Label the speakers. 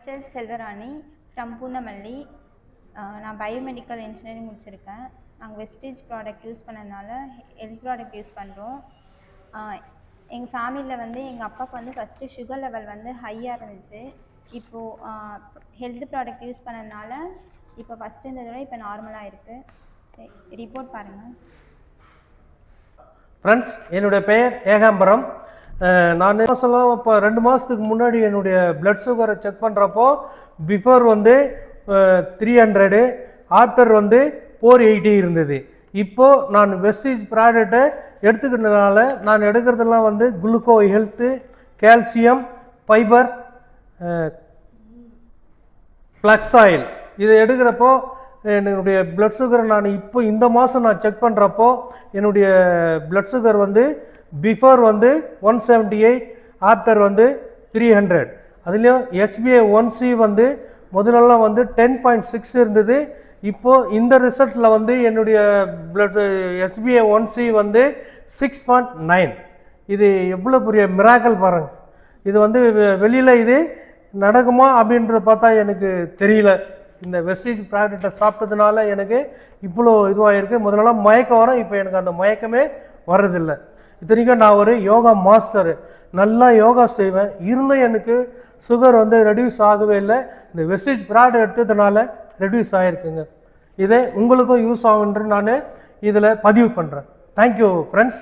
Speaker 1: myself Selvarani from Poonnamalli. நான் biomedical engineering முடிச்சிருக்கேன். நாங்கள் வெஸ்டேஜ் ப்ராடக்ட் யூஸ் பண்ணதுனால ஹெல்த் ப்ராடக்ட் யூஸ் பண்ணுறோம். எங்கள் ஃபேமிலியில் வந்து எங்கள் அப்பாவுக்கு வந்து ஃபஸ்ட்டு சுகர் லெவல் வந்து ஹையாக இருந்துச்சு. இப்போது ஹெல்த் ப்ராடக்ட் யூஸ் பண்ணதுனால இப்போ ஃபஸ்ட்டு இருந்ததை விட இப்போ நார்மலாக இருக்குது. சரி, ரிப்போர்ட் பாருங்கள்.
Speaker 2: ஃப்ரெண்ட்ஸ், என்னுடைய பெயர் ஏகாம்பரம். நான் சொல்லலாம், இப்போ 2 மாதத்துக்கு முன்னாடி என்னுடைய பிளட் சுகரை செக் பண்ணுறப்போ பிஃபோர் வந்து 300, ஆஃப்டர் வந்து 480 இருந்தது. இப்போது நான் வெஸ்டேஜ் ப்ராடக்டை எடுத்துக்கிட்டதுனால நான் எடுக்கிறதெல்லாம் வந்து gluco health, calcium, fibre, flux oil இதை எடுக்கிறப்போ என்னுடைய பிளட் சுகரை நான் இப்போ இந்த மாதம் நான் செக் பண்ணுறப்போ என்னுடைய பிளட் சுகர் வந்து பிஃபோர் வந்து 178, ஆஃப்டர் வந்து 300. அதுலேயும் HbA1c வந்து முதலெல்லாம் வந்து 10.6 இருந்தது. இப்போது இந்த ரிசல்ட்டில் வந்து என்னுடைய பிளட் HbA1c வந்து 6.9. இது எவ்வளோ பெரிய மிராக்கல் பாருங்கள். இது வந்து வெளியில் இது நடக்குமா அப்படின்ற பார்த்தா எனக்கு தெரியல. இந்த வெஸ்டேஜ் ப்ராடக்டை சாப்பிட்டதுனால எனக்கு இவ்வளோ இதுவாக இருக்குது. முதலெல்லாம் மயக்கம் வரும், இப்போ எனக்கு அந்த மயக்கமே வர்றதில்லை. இத்தனைக்கும் நான் ஒரு யோகா மாஸ்டர், நல்லா யோகா செய்வேன். இருந்தும் எனக்கு சுகர் வந்து ரெடியூஸ் ஆகவே இல்லை. இந்த வெஸ்டேஜ் ப்ராடக்ட் எடுத்ததுனால ரெடியூஸ் ஆகிருக்குங்க. இதே உங்களுக்கும் யூஸ் ஆகுன்ற நான் இதில் பதிவு பண்ணுறேன். Thank you friends.